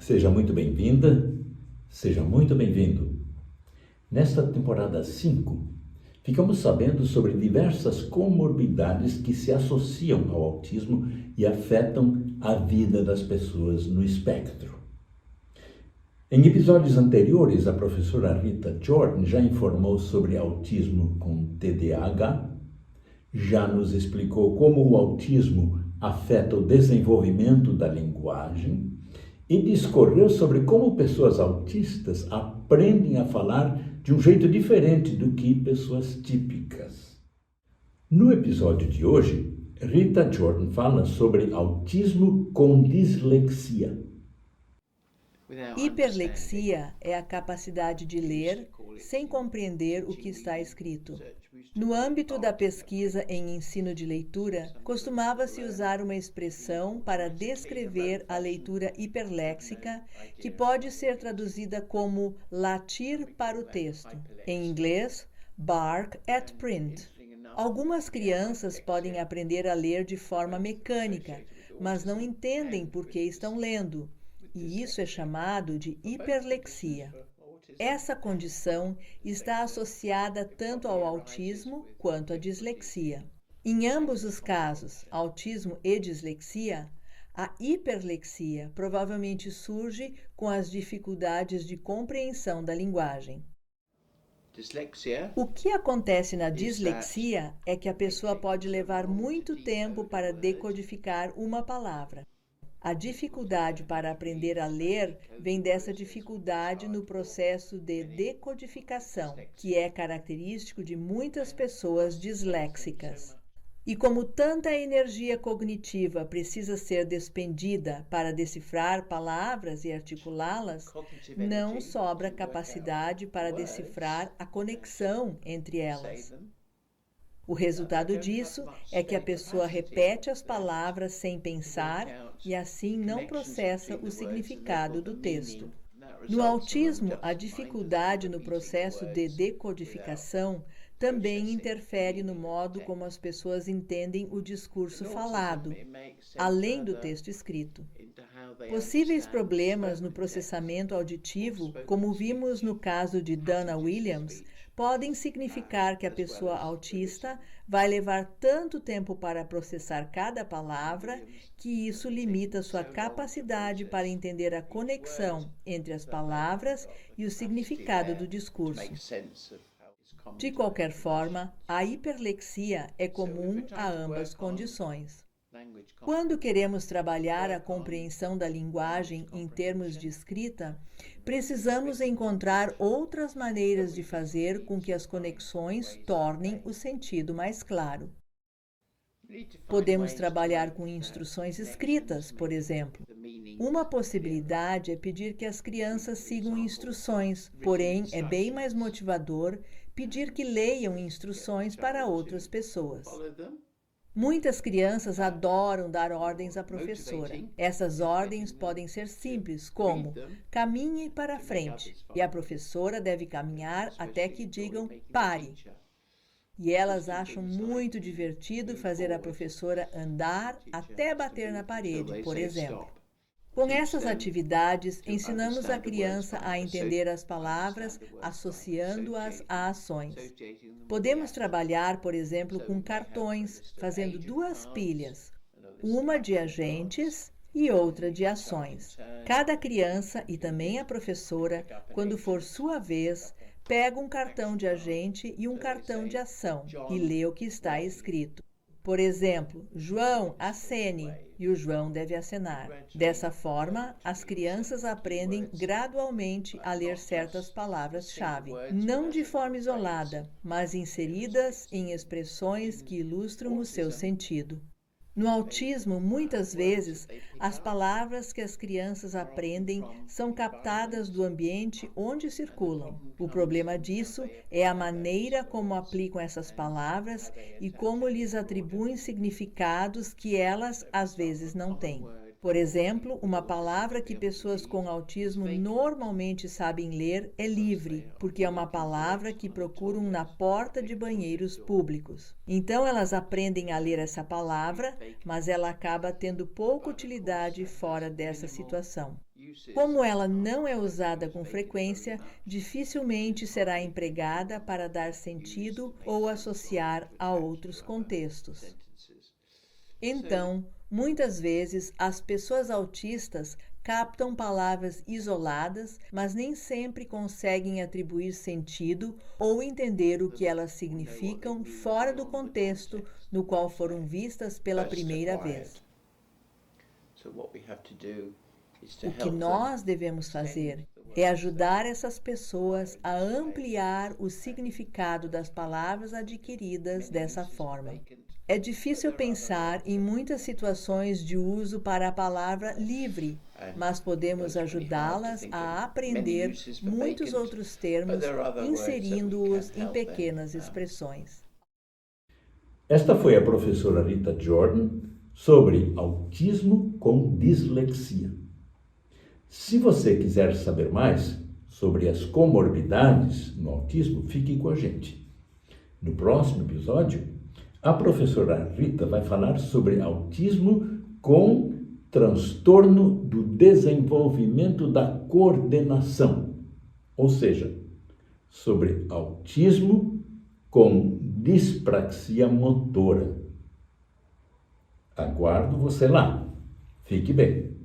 Seja muito bem-vinda, seja muito bem-vindo. Nesta temporada 5, ficamos sabendo sobre diversas comorbidades que se associam ao autismo e afetam a vida das pessoas no espectro. Em episódios anteriores, a professora Rita Jordan já informou sobre autismo com TDAH, já nos explicou como o autismo afeta o desenvolvimento da linguagem e discorreu sobre como pessoas autistas aprendem a falar de um jeito diferente do que pessoas típicas. No episódio de hoje, Rita Jordan fala sobre autismo com dislexia. Hiperlexia é a capacidade de ler sem compreender o que está escrito. No âmbito da pesquisa em ensino de leitura, costumava-se usar uma expressão para descrever a leitura hiperléxica, que pode ser traduzida como latir para o texto. Em inglês, bark at print. Algumas crianças podem aprender a ler de forma mecânica, mas não entendem por que estão lendo. E isso é chamado de hiperlexia. Essa condição está associada tanto ao autismo quanto à dislexia. Em ambos os casos, autismo e dislexia, a hiperlexia provavelmente surge com as dificuldades de compreensão da linguagem. O que acontece na dislexia é que a pessoa pode levar muito tempo para decodificar uma palavra. A dificuldade para aprender a ler vem dessa dificuldade no processo de decodificação, que é característico de muitas pessoas disléxicas. E como tanta energia cognitiva precisa ser despendida para decifrar palavras e articulá-las, não sobra capacidade para decifrar a conexão entre elas. O resultado disso é que a pessoa repete as palavras sem pensar e assim não processa o significado do texto. No autismo, a dificuldade no processo de decodificação também interfere no modo como as pessoas entendem o discurso falado, além do texto escrito. Possíveis problemas no processamento auditivo, como vimos no caso de Dana Williams, podem significar que a pessoa autista vai levar tanto tempo para processar cada palavra que isso limita sua capacidade para entender a conexão entre as palavras e o significado do discurso. De qualquer forma, a hiperlexia é comum a ambas condições. Quando queremos trabalhar a compreensão da linguagem em termos de escrita, precisamos encontrar outras maneiras de fazer com que as conexões tornem o sentido mais claro. Podemos trabalhar com instruções escritas, por exemplo. Uma possibilidade é pedir que as crianças sigam instruções, porém é bem mais motivador pedir que leiam instruções para outras pessoas. Muitas crianças adoram dar ordens à professora. Essas ordens podem ser simples, como caminhe para frente, e a professora deve caminhar até que digam pare. E elas acham muito divertido fazer a professora andar até bater na parede, por exemplo. Com essas atividades, ensinamos a criança a entender as palavras, associando-as a ações. Podemos trabalhar, por exemplo, com cartões, fazendo duas pilhas, uma de agentes e outra de ações. Cada criança e também a professora, quando for sua vez, pega um cartão de agente e um cartão de ação e lê o que está escrito. Por exemplo, João, acene, e o João deve acenar. Dessa forma, as crianças aprendem gradualmente a ler certas palavras-chave, não de forma isolada, mas inseridas em expressões que ilustram o seu sentido. No autismo, muitas vezes, as palavras que as crianças aprendem são captadas do ambiente onde circulam. O problema disso é a maneira como aplicam essas palavras e como lhes atribuem significados que elas, às vezes, não têm. Por exemplo, uma palavra que pessoas com autismo normalmente sabem ler é livre, porque é uma palavra que procuram na porta de banheiros públicos. Então, elas aprendem a ler essa palavra, mas ela acaba tendo pouca utilidade fora dessa situação. Como ela não é usada com frequência, dificilmente será empregada para dar sentido ou associar a outros contextos. Então, muitas vezes, as pessoas autistas captam palavras isoladas, mas nem sempre conseguem atribuir sentido ou entender o que elas significam fora do contexto no qual foram vistas pela primeira vez. O que nós devemos fazer é ajudar essas pessoas a ampliar o significado das palavras adquiridas dessa forma. É difícil pensar em muitas situações de uso para a palavra livre, mas podemos ajudá-las a aprender muitos outros termos, inserindo-os em pequenas expressões. Esta foi a professora Rita Jordan sobre autismo com dislexia. Se você quiser saber mais sobre as comorbidades no autismo, fique com a gente. No próximo episódio, a professora Rita vai falar sobre autismo com transtorno do desenvolvimento da coordenação, ou seja, sobre autismo com dispraxia motora. Aguardo você lá. Fique bem.